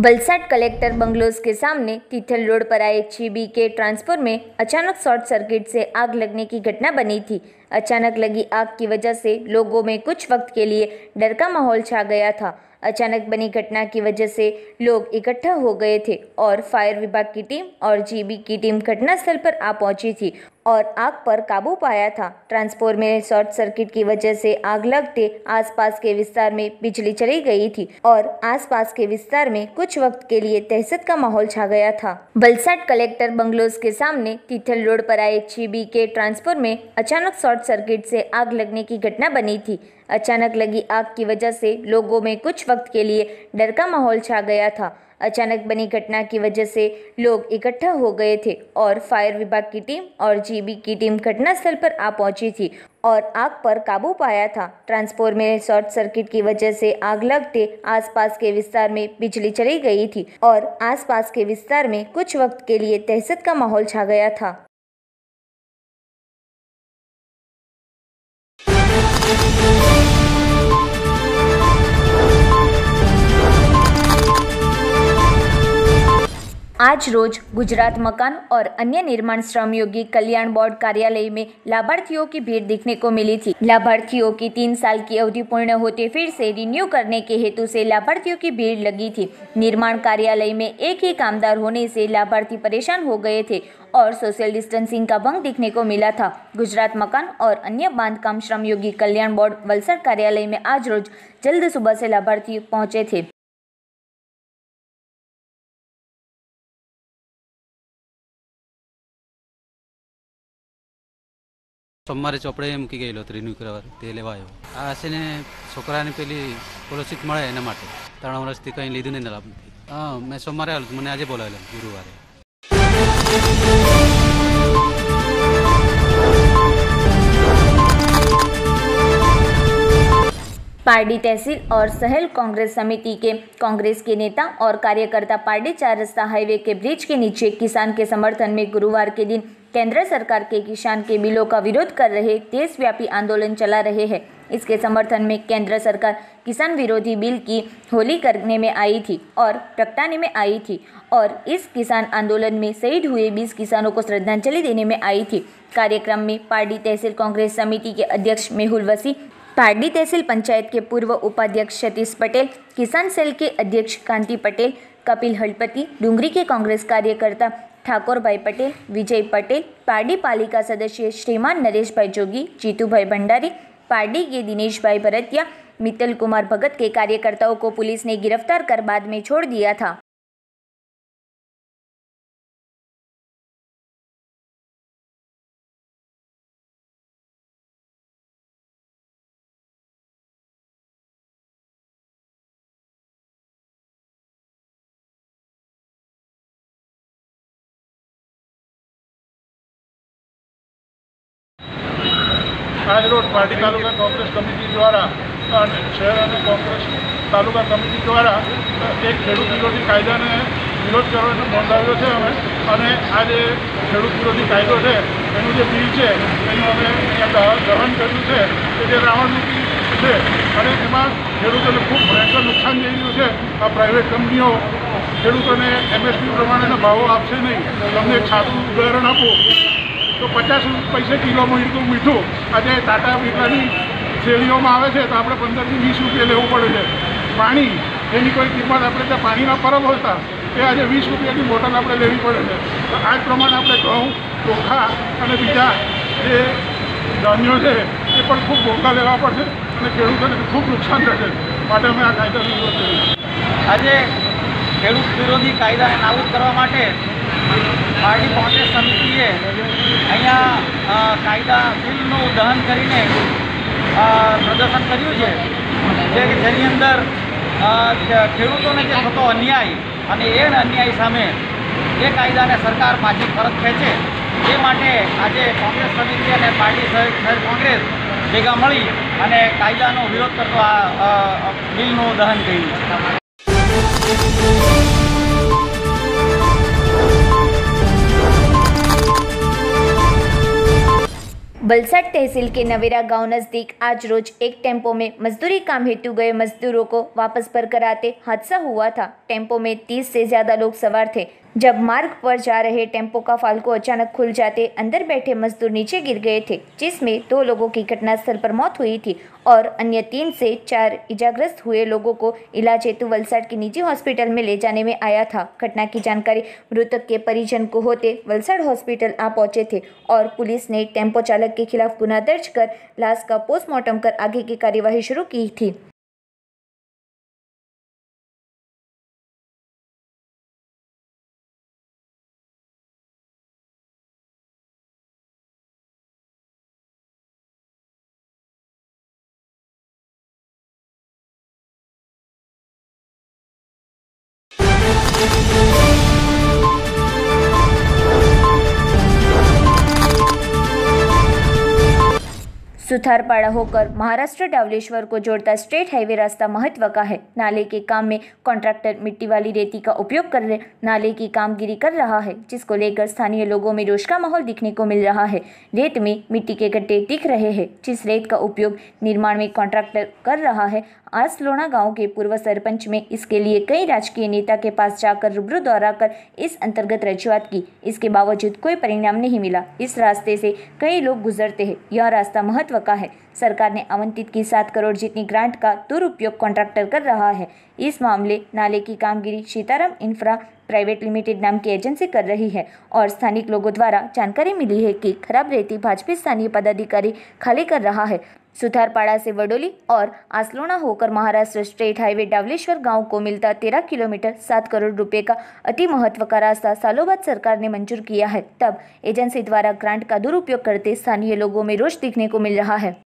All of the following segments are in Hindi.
वलसाड कलेक्टर बंगलोज के सामने तिथल रोड पर आए जीबी के ट्रांसफार्मर में अचानक शॉर्ट सर्किट से आग लगने की घटना बनी थी। अचानक लगी आग की वजह से लोगों में कुछ वक्त के लिए डर का माहौल छा गया था। अचानक बनी घटना की वजह से लोग इकट्ठा हो गए थे और फायर विभाग की टीम और जीबी की टीम घटनास्थल पर आ पहुंची थी और आग पर काबू पाया था। ट्रांसफार्मर में शॉर्ट सर्किट की वजह से आग लगते आसपास के विस्तार में बिजली चली गई थी और आसपास के विस्तार में कुछ वक्त के लिए दहशत का माहौल छा गया था। वलसाड कलेक्टर बंगलोज के सामने तिथल रोड पर आए जीबी के ट्रांसफार्मर में अचानक शॉर्ट सर्किट से आग लगने की घटना बनी थी। अचानक लगी आग की वजह से लोगों में कुछ वक्त के लिए डर का माहौल छा गया था। अचानक बनी घटना की वजह से लोग इकट्ठा हो गए थे और फायर विभाग की टीम और जीबी की टीम घटनास्थल पर आ पहुंची थी और आग पर काबू पाया था। ट्रांसफार्मर में शॉर्ट सर्किट की वजह से आग लगते आसपास के विस्तार में बिजली चली गई थी और आसपास के विस्तार में कुछ वक्त के लिए दहशत का माहौल छा गया था। आज रोज गुजरात मकान और अन्य निर्माण श्रमयोगी कल्याण बोर्ड कार्यालय में लाभार्थियों की भीड़ देखने को मिली थी। लाभार्थियों की 3 साल की अवधि पूर्ण होते फिर से रिन्यू करने के हेतु से लाभार्थियों की भीड़ लगी थी। निर्माण कार्यालय में एक ही कामदार होने से लाभार्थी परेशान हो गए थे और सोशल डिस्टेंसिंग का भंग देखने को मिला था। गुजरात मकान और अन्य बांधकाम श्रमयोगी कल्याण बोर्ड वलसाड कार्यालय में आज रोज जल्द सुबह से लाभार्थी पहुंचे थे। सोमवारे ચોપડે મૂકી ગયેલો હતો રિન્યુ કરવા તે લેવા આવ્યો આ હશે ને છોકરાને પેલી સ્કોલરશીપ મળે એના માટે 3 વર્ષથી કંઈ લીધું નહીં લાભ નથી। મેં સોમવારે આવ્યો મને આજે બોલાવેલો ગુરુવારે। पारडी तहसील और सहल कांग्रेस समिति के कांग्रेस के नेता और कार्यकर्ता पारडी 4 रास्ता हाईवे के ब्रिज के नीचे किसान के समर्थन में गुरुवार के दिन केंद्र सरकार के किसान के बिलों का विरोध कर रहे देशव्यापी आंदोलन चला रहे हैं। इसके समर्थन में केंद्र सरकार किसान विरोधी बिल की होली करने में आई थी और प्रगटाने में आई थी और इस किसान आंदोलन में शहीद हुए 20 किसानों को श्रद्धांजलि देने में आई थी। कार्यक्रम में पारडी तहसील कांग्रेस समिति के अध्यक्ष मेहुल वसी, पारडी तहसील पंचायत के पूर्व उपाध्यक्ष सतीश पटेल, किसान सेल के अध्यक्ष कांति पटेल, कपिल हलपति, डूंगरी के कांग्रेस कार्यकर्ता ठाकुर भाई पटेल, विजय पटेल, पारडी पालिका सदस्य श्रीमान नरेश भाई जोगी, जीतू भाई भंडारी, पारडी के दिनेश भाई भरतिया, मित्तल कुमार भगत के कार्यकर्ताओं को पुलिस ने गिरफ्तार कर बाद में छोड़ दिया था। आज रोज पारडी तालुका कांग्रेस कमिटी द्वारा शहर और कांग्रेस तालुका कमिटी द्वारा एक खेडूत विरोधी कायदा ने विरोध करने नोंधाव्यो है अमे अने आज खेडूत विरोधी कायदो है एनु जे बिल है एनु अमे दहन कर्युं छे जे रावणमुखी है अने एमां खेडूतोने खूब भयंकर नुकसान थई रह्युं छे। आ प्राइवेट कंपनीओ खेडूतोने एमएसपी प्रमाणेना भावो आपशे नहीं। तमने एक सादुं उदाहरण आपो तो 50 पैसे किलो मीठू आज टाटा बिरलानी शेलियों में आए तो आप 15 થી 20 रुपये लेवू पड़े है। पानी एनी कोई कीमत अपने त्या पानीना परब होता ये आज 20 रुपया की बोटल अपने लेवी पड़े है। तो आज प्रमाण अपने घऊँ चोखा और बीजा जे धान्यों है ये खूब मोंघा लेवा पड़े और खेडूतोने खूब नुकसान थशे। माटे अमे आ कायदा विरोध करीए। आज खेडूत विरोधी कायदा नाबूद करवा माटे पारडी कांग्रेस समितिए अहींया कायदा बिलनु दहन करीने प्रदर्शन कर्युं छे जेनी अंदर खेडूतोने जे थतो अन्याय अने ए अन्याय सामे ए कायदाने सरकार पाછી परत खेंचे ए माटे आजे कांग्रेस समिति अने पारडी शहर कांग्रेस भेगा मळी अने कायदानो विरोध करतो आ बिलनु दहन कर्युं। वलसाड तहसील के नवेरा गांव नजदीक आज रोज एक टेम्पो में मजदूरी काम हेतु गए मजदूरों को वापस भरकर आते हादसा हुआ था। टेम्पो में 30 से ज्यादा लोग सवार थे। जब मार्ग पर जा रहे टेम्पो का फाल्को अचानक खुल जाते अंदर बैठे मजदूर नीचे गिर गए थे, जिसमें 2 लोगों की घटनास्थल पर मौत हुई थी और अन्य 3 से 4 इजाग्रस्त हुए लोगों को इलाज हेतु वलसाड के निजी हॉस्पिटल में ले जाने में आया था। घटना की जानकारी मृतक के परिजन को होते वलसाड हॉस्पिटल आ पहुंचे थे और पुलिस ने टेम्पो चालक के खिलाफ गुना दर्ज कर लाश का पोस्टमार्टम कर आगे की कार्यवाही शुरू की थी। सुथारपाड़ा होकर महाराष्ट्र डावलेश्वर को जोड़ता स्टेट हाईवे रास्ता महत्व का है। नाले के काम में कॉन्ट्रैक्टर मिट्टी वाली रेती का उपयोग कर नाले की कामगिरी कर रहा है, जिसको लेकर स्थानीय लोगों में रोष का माहौल दिखने को मिल रहा है। रेत में मिट्टी के गड्ढे दिख रहे हैं, जिस रेत का उपयोग निर्माण में कॉन्ट्रैक्टर कर रहा है। आसलोना गांव के पूर्व सरपंच में इसके लिए कई राजकीय नेता के पास जाकर रूबरू दौरा कर इस अंतर्गत रजूआत की। इसके बावजूद कोई परिणाम नहीं मिला। इस रास्ते से कई लोग गुजरते हैं। यह रास्ता महत्व का है। सरकार ने आवंटित की 7 करोड़ जितनी ग्रांट का दुरुपयोग कॉन्ट्रैक्टर कर रहा है। इस मामले नाले की कामगिरी सीताराम इंफ्रा प्राइवेट लिमिटेड नाम की एजेंसी कर रही है और स्थानिक लोगों द्वारा जानकारी मिली है कि खराब रेती भाजपा स्थानीय पदाधिकारी खाली कर रहा है। सुथारपाड़ा से वडोली और आसलोना होकर महाराष्ट्र स्टेट हाईवे डावलेश्वर गांव को मिलता 13 किलोमीटर 7 करोड़ रुपए का अति महत्व का रास्ता सालों बाद सरकार ने मंजूर किया है। तब एजेंसी द्वारा ग्रांट का दुरुपयोग करते स्थानीय लोगों में रोष दिखने को मिल रहा है।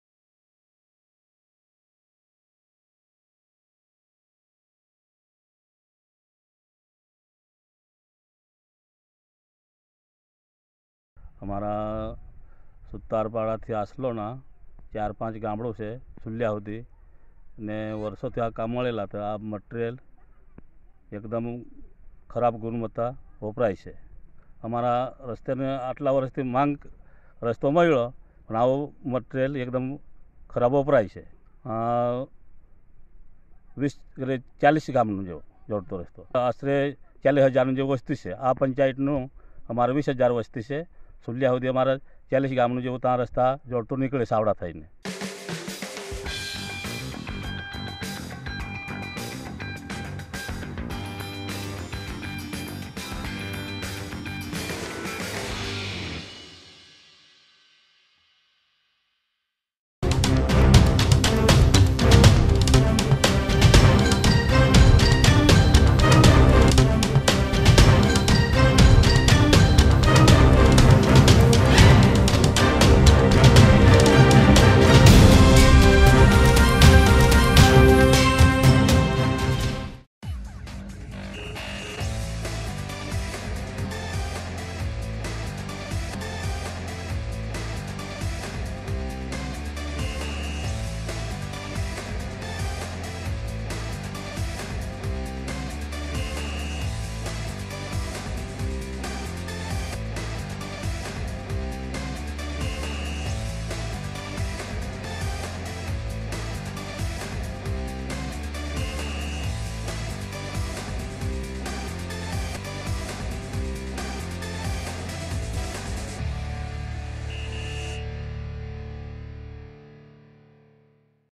हमारा सुतारपाड़ा थी आसलोना 4-5 गामड़ों से सुल्या होती ने वर्षों थी आ काम મળેલા था। आ मटेरियल एकदम खराब गुणवत्ता वपराय છે। અમારા રસ્તેને આટલા વર્ષથી માંગ રસ્તો મળ્યો પણ આવો મટીરિયલ એકદમ ખરાબ વપરાય છે। 40 ગામનું જેવો જોડતો રસ્તો આશરે 40,000 જેવો વસ્તી છે। આ પંચાયતનું અમારે 20,000 વસ્તી છે। સુલિયા સુધી અમારે 40 ગામનું જેવું ત્યાં રસ્તા જોડતો નીકળે સાવડા થઈને।